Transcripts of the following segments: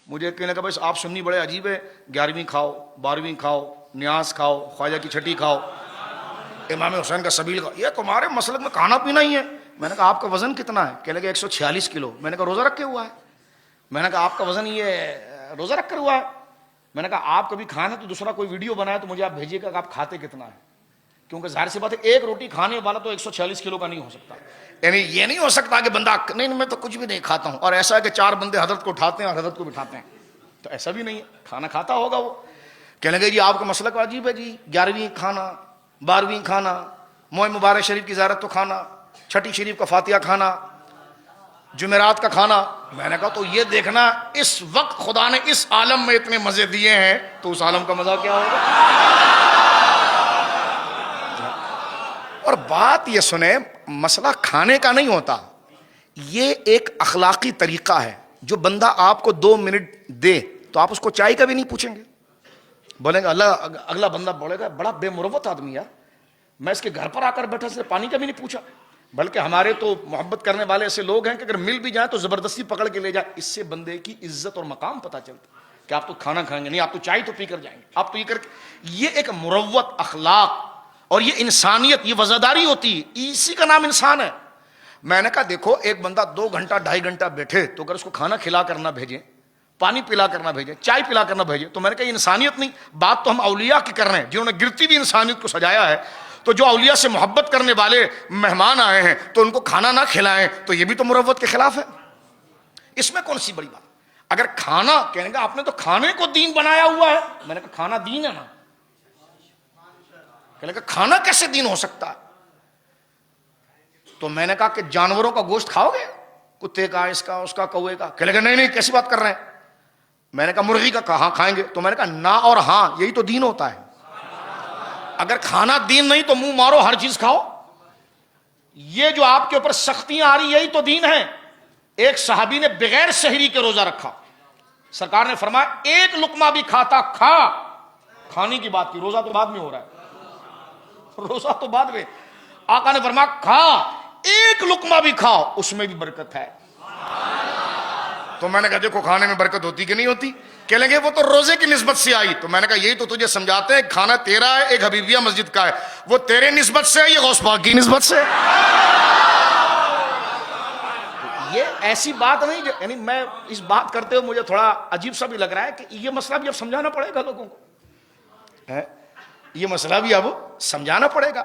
مجھے کہنے لگا بھائی آپ سنی بڑے عجیب ہے، 11ویں کھاؤ، 12ویں کھاؤ، نیاز کھاؤ، خواجہ کی چھٹی کھاؤ، امام حسین کا سبیل کھاؤ، یہ تمہارے مسلک میں کھانا پینا ہی ہے۔ میں نے کہا آپ کا وزن کتنا ہے؟ کہنے لگے 146 کلو۔ میں نے کہا روزہ رکھے ہوا ہے؟ میں نے کہا آپ کا وزن یہ روزہ رکھ کر ہوا ہے؟ میں نے کہا آپ کبھی کھانا تو دوسرا کوئی ویڈیو بنائے تو مجھے آپ بھیجیے گا کہ آپ کھاتے کتنا ہے، کیونکہ ظاہر سی بات ہے ایک روٹی کھانے والا تو 146 کلو کا نہیں ہو سکتا۔ یعنی یہ نہیں ہو سکتا کہ بندہ نہیں میں تو کچھ بھی نہیں کھاتا ہوں، اور ایسا ہے کہ 4 بندے حضرت کو اٹھاتے ہیں اور حضرت کو بٹھاتے ہیں، تو ایسا بھی نہیں ہے، کھانا کھاتا ہوگا وہ۔ کہنے لگے جی آپ کا مسلک عجیب ہے جی، 11ویں کھانا، 12ویں کھانا، موئے مبارک شریف کی زیارت تو کھانا، چھٹی شریف کا فاتحہ کھانا، جمعرات کا کھانا۔ میں نے کہا تو یہ دیکھنا اس وقت خدا نے اس عالم میں اتنے مزے دیے ہیں تو اس عالم کا مزہ کیا ہوگا۔ اور بات یہ سنیں، مسئلہ کھانے کا نہیں ہوتا، یہ ایک اخلاقی طریقہ ہے۔ جو بندہ آپ کو 2 منٹ دے تو آپ اس کو چائے کا بھی نہیں پوچھیں گے، بولیں گے اگلا بندہ بولے گا بڑا بے مروت آدمی یار، میں اس کے گھر پر آ کر بیٹھا سے پانی کا بھی نہیں پوچھا۔ بلکہ ہمارے تو محبت کرنے والے ایسے لوگ ہیں کہ اگر مل بھی جائیں تو زبردستی پکڑ کے لے جائیں۔ اس سے بندے کی عزت اور مقام پتہ چلتا کہ آپ تو کھانا کھائیں گے نہیں، آپ تو چائے تو پی کر جائیں گے، آپ تو یہ کر کے۔ یہ ایک مروت اخلاق اور یہ انسانیت، یہ وزاداری ہوتی ہے، اسی کا نام انسان ہے۔ میں نے کہا دیکھو ایک بندہ 2 گھنٹہ 2.5 گھنٹہ بیٹھے تو اگر اس کو کھانا کھلا کر نہ بھیجیں، پانی پلا کر نہ بھیجیں، چائے پلا کر نہ بھیجیں، تو میں نے کہا یہ انسانیت نہیں۔ بات تو ہم اولیاء کی کر رہے ہیں جنہوں نے گرتی ہوئی انسانیت کو سجایا ہے، تو جو اولیاء سے محبت کرنے والے مہمان آئے ہیں تو ان کو کھانا نہ کھلائیں تو یہ بھی تو مروت کے خلاف ہے۔ اس میں کون سی بڑی بات؟ اگر کھانا، کہنے کا آپ نے تو کھانے کو دین بنایا ہوا ہے، میں نے کہا کھانا دین ہے نا۔ کہنے کا کھانا کیسے دین ہو سکتا ہے؟ تو میں نے کہا کہ جانوروں کا گوشت کھاؤ گے، کتے کا، اس کا، اس کا، کوے کا؟ کہنے لگا نہیں نہیں کیسی بات کر رہے ہیں؟ میں نے کہا مرغی کا کہاں کھائیں گے؟ تو میں نے کہا نہ اور ہاں، یہی تو دین ہوتا ہے۔ اگر کھانا دین نہیں تو منہ مارو ہر چیز کھاؤ۔ یہ جو آپ کے اوپر سختیاں آ رہی یہی تو دین ہے۔ ایک صحابی نے بغیر سحری کے روزہ رکھا، سرکار نے فرمایا ایک لقمہ بھی کھاتا، کھانے کی بات کی، روزہ تو بعد میں ہو رہا ہے، روزہ تو بعد میں۔ آقا نے فرمایا کھا، ایک لقمہ بھی کھاؤ، اس میں بھی برکت ہے۔ تو میں نے کہا دیکھو کھانے میں برکت ہوتی کہ نہیں ہوتی؟ کہہ لیں گے وہ تو روزے کی نسبت سے آئی۔ تو میں نے کہا یہی تو تجھے سمجھاتے ہیں، کھانا تیرا ہے، ایک حبیبیہ مسجد کا ہے، وہ تیرے نسبت سے ہے، یہ غوث پاک کی نسبت سے۔ یہ ایسی بات نہیں، یعنی میں اس بات کرتے ہوئے مجھے تھوڑا عجیب سا بھی لگ رہا ہے کہ یہ مسئلہ بھی اب سمجھانا پڑے گا لوگوں کو، یہ مسئلہ بھی اب سمجھانا پڑے گا۔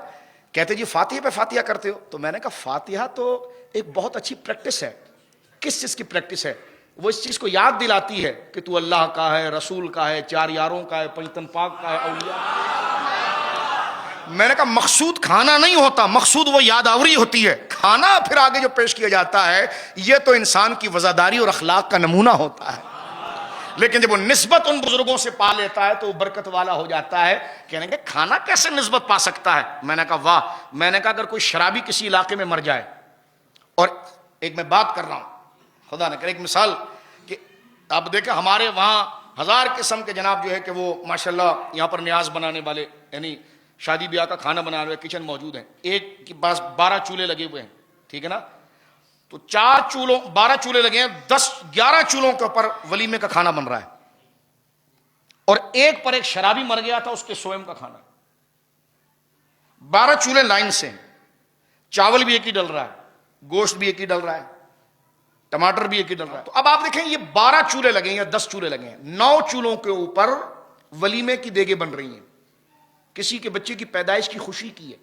کہتے جی فاتحہ پہ فاتحہ کرتے ہو، تو میں نے کہا فاتحہ تو ایک بہت اچھی پریکٹس ہے۔ کس چیز کی پریکٹس ہے؟ وہ اس چیز کو یاد دلاتی ہے کہ تو اللہ کا ہے، رسول کا ہے، 4 یاروں کا ہے، پنجتن پاک کا ہے، اولیاء۔ میں نے کہا مقصود کھانا نہیں ہوتا، مقصود وہ یاد آوری ہوتی ہے۔ کھانا پھر آگے جو پیش کیا جاتا ہے یہ تو انسان کی وزاداری اور اخلاق کا نمونہ ہوتا ہے، لیکن جب وہ نسبت ان بزرگوں سے پا لیتا ہے تو وہ برکت والا ہو جاتا ہے۔ کہنے کہ کھانا کیسے نسبت پا سکتا ہے؟ میں نے کہا واہ۔ میں نے کہا اگر کوئی شرابی کسی علاقے میں مر جائے، اور ایک میں بات کر رہا ہوں خدا نہ کرے ایک مثال، کہ آپ دیکھیں ہمارے وہاں 1000 قسم کے جناب جو ہے کہ وہ ماشاءاللہ یہاں پر نیاز بنانے والے، یعنی شادی بیاہ کا کھانا بنانے والے کچن موجود ہیں۔ ایک کے پاس 12 چولہے لگے ہوئے ہیں، ٹھیک ہے نا؟ تو 12 چولہے لگے ہیں، 11 چولہوں کے اوپر ولیمے کا کھانا بن رہا ہے، اور ایک پر ایک شرابی مر گیا تھا، اس کے سوئم کا کھانا۔ 12 چولہے لائن سے ہیں، چاول بھی ایک ہی ڈل رہا ہے، گوشت بھی ایک ہی ڈل رہا ہے، ٹماٹر بھی ایک ہی ڈل رہا ہے۔ تو اب آپ دیکھیں یہ 12 چولہے لگے ہیں یا 10 چولہے لگے ہیں، 9 چولہوں کے اوپر ولیمے کی دیگیں بن رہی ہیں، کسی کے بچے کی پیدائش کی خوشی کی ہے،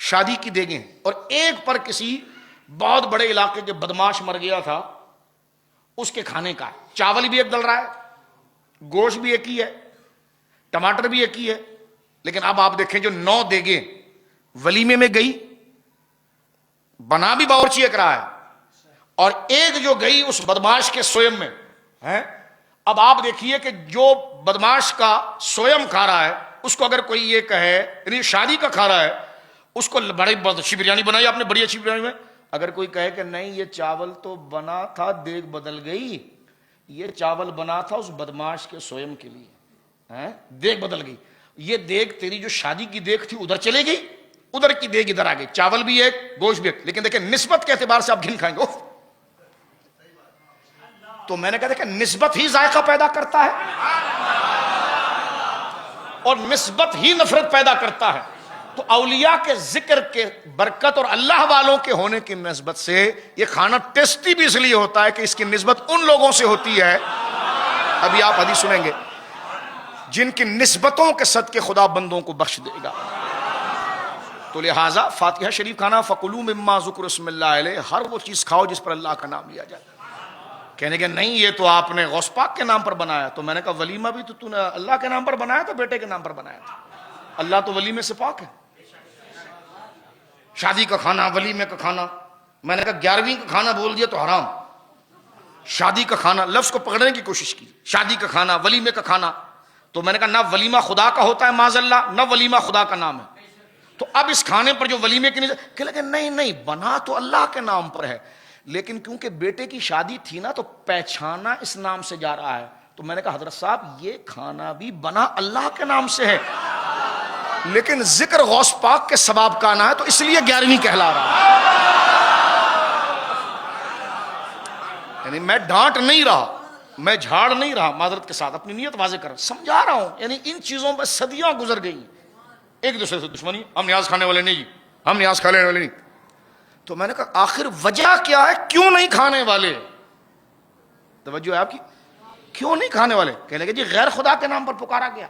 شادی کی دیگیں، اور ایک پر کسی بہت بڑے علاقے کے بدماش مر گیا تھا، اس کے کھانے کا ہے۔ چاول بھی ایک ڈل رہا ہے، گوشت بھی ایک ہی ہے، ٹماٹر بھی ایک ہی ہے، لیکن اب آپ دیکھیں جو 9 دیگیں ولیمے میں گئی، بنا بھی باورچی ایک رہا ہے، اور ایک جو گئی اس بدماش کے سوئم میں ہے۔ اب آپ دیکھیے کہ جو بدماش کا سوئم کھا رہا ہے، اس کو اگر کوئی یہ کہے، یعنی شادی کا کھا رہا ہے، اس کو بڑی اچھی بریانی بنائی آپ نے، بڑی اچھی بریانی میں، اگر کوئی کہے کہ نہیں یہ چاول تو بنا تھا، دیگ بدل گئی، یہ چاول بنا تھا اس بدماش کے سوئم کے لیے، دیگ بدل گئی، یہ دیگ تیری جو شادی کی دیگ تھی ادھر چلے گئی، ادھر کی دیگ ادھر آ گئی، چاول بھی ایک، گوشت بھی ایک، لیکن دیکھیں نسبت کے اعتبار سے آپ گھن کھائیں گے۔ تو میں نے کہا دیکھا نسبت ہی ذائقہ پیدا کرتا ہے اور نسبت ہی نفرت پیدا کرتا ہے. تو اولیاء کے ذکر کے برکت اور اللہ والوں کے ہونے کی نسبت سے یہ کھانا ٹیسٹی بھی اس لیے ہوتا ہے کہ اس کی نسبت ان لوگوں سے ہوتی ہے, ابھی آپ حدیث سنیں گے, جن کی نسبتوں کے صدقے خدا بندوں کو بخش دے گا. تو لہٰذا فاتحہ شریف کھانا فَقُلُوا مِمَّا ذُكِرَ اسْمُ اللَّهِ عَلَيْهِ, ہر وہ چیز کھاؤ جس پر اللہ کا نام لیا جائے. کہنے کہ نہیں یہ تو آپ نے غوث پاک کے نام پر بنایا. تو میں نے کہا ولیمہ بھی تو نے اللہ کے نام پر بنایا تھا, بیٹے کے نام پر بنایا تھا. اللہ تو ولیمے سے پاک ہے. شادی کا کھانا, ولیمے کا کھانا, میں نے کہا 11ویں کا کھانا بول دیا تو حرام. شادی کا کھانا لفظ کو پکڑنے کی کوشش کی, شادی کا کھانا, ولیمے کا کھانا. تو میں نے کہا نہ ولیمہ خدا کا ہوتا ہے معاذ اللہ, نہ ولیمہ خدا کا نام ہے. تو اب اس کھانے پر جو ولیمے کی کہ لگے نہیں بنا تو اللہ کے نام پر ہے, لیکن کیونکہ بیٹے کی شادی تھی نا تو پہچانا اس نام سے جا رہا ہے. تو میں نے کہا حضرت صاحب یہ کھانا بھی بنا اللہ کے نام سے ہے, لیکن ذکر غوث پاک کے ثواب کا آنا ہے تو اس لیے 11ویں کہلا رہا ہے. یعنی میں ڈانٹ نہیں رہا, میں جھاڑ نہیں رہا, معذرت کے ساتھ اپنی نیت واضح کر سمجھا رہا ہوں. یعنی ان چیزوں پر صدیاں گزر گئی, ایک دوسرے سے دشمنی, ہم نیاز کھانے والے نہیں جی, ہم نیاز کھانے والے نہیں. تو میں نے کہا آخر وجہ کیا ہے, کیوں نہیں کھانے والے؟ توجہ ہے آپ کی, کیوں نہیں کھانے والے؟ کہنے لگے جی غیر خدا کے نام پر پکارا گیا.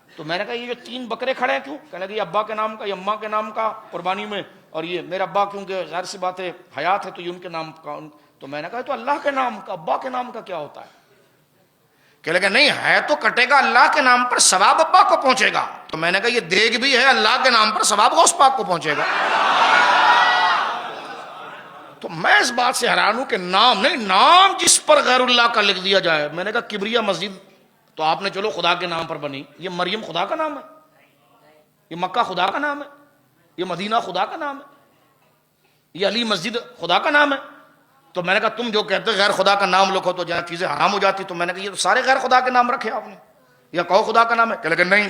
تو میں نے کہا یہ جو 3 بکرے کھڑے ہیں کیوں؟ کہنے لگے یہ ابا کے نام کا, یہ اماں کے نام کا قربانی میں, اور یہ میرا ابا کیونکہ ظاہر سی بات ہے حیات ہے تو یہ ان کے نام کا. تو میں نے کہا تو اللہ کے نام کا, ابا کے نام کا کیا ہوتا ہے؟ کہ لگا نہیں ہے تو کٹے گا اللہ کے نام پر, ثواب ابا کو پہنچے گا. تو میں نے کہا یہ دیگ بھی ہے اللہ کے نام پر, ثواب غوث پاک کو پہنچے گا. تو میں اس بات سے حیران ہوں کہ نام نہیں, نام جس پر غیر اللہ کا لکھ دیا جائے. میں نے کہا کبریا مسجد تو آپ نے چلو خدا کے نام پر بنی, یہ مریم خدا کا نام ہے, یہ مکہ خدا کا نام ہے, یہ مدینہ خدا کا نام ہے, یہ علی مسجد خدا کا نام ہے. تو میں نے کہا تم جو کہتے غیر خدا کا نام لکھو تو جہاں چیزیں حرام ہو جاتی. تو میں نے کہا یہ تو سارے غیر خدا کے نام رکھے آپ نے, یا کہو خدا کا نام ہے. کہ لیکن نہیں.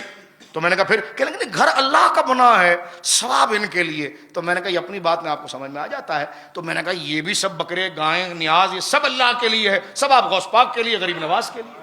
تو میں نے کہا پھر کہ لیکن گھر اللہ کا بنا ہے, ثواب ان کے لیے. تو میں نے کہا یہ اپنی بات میں آپ کو سمجھ میں آ جاتا ہے. تو میں نے کہا یہ بھی سب بکرے گائیں نیاز یہ سب اللہ کے لیے ہے, سب آپ غوث پاک کے لیے, غریب نواز کے لیے.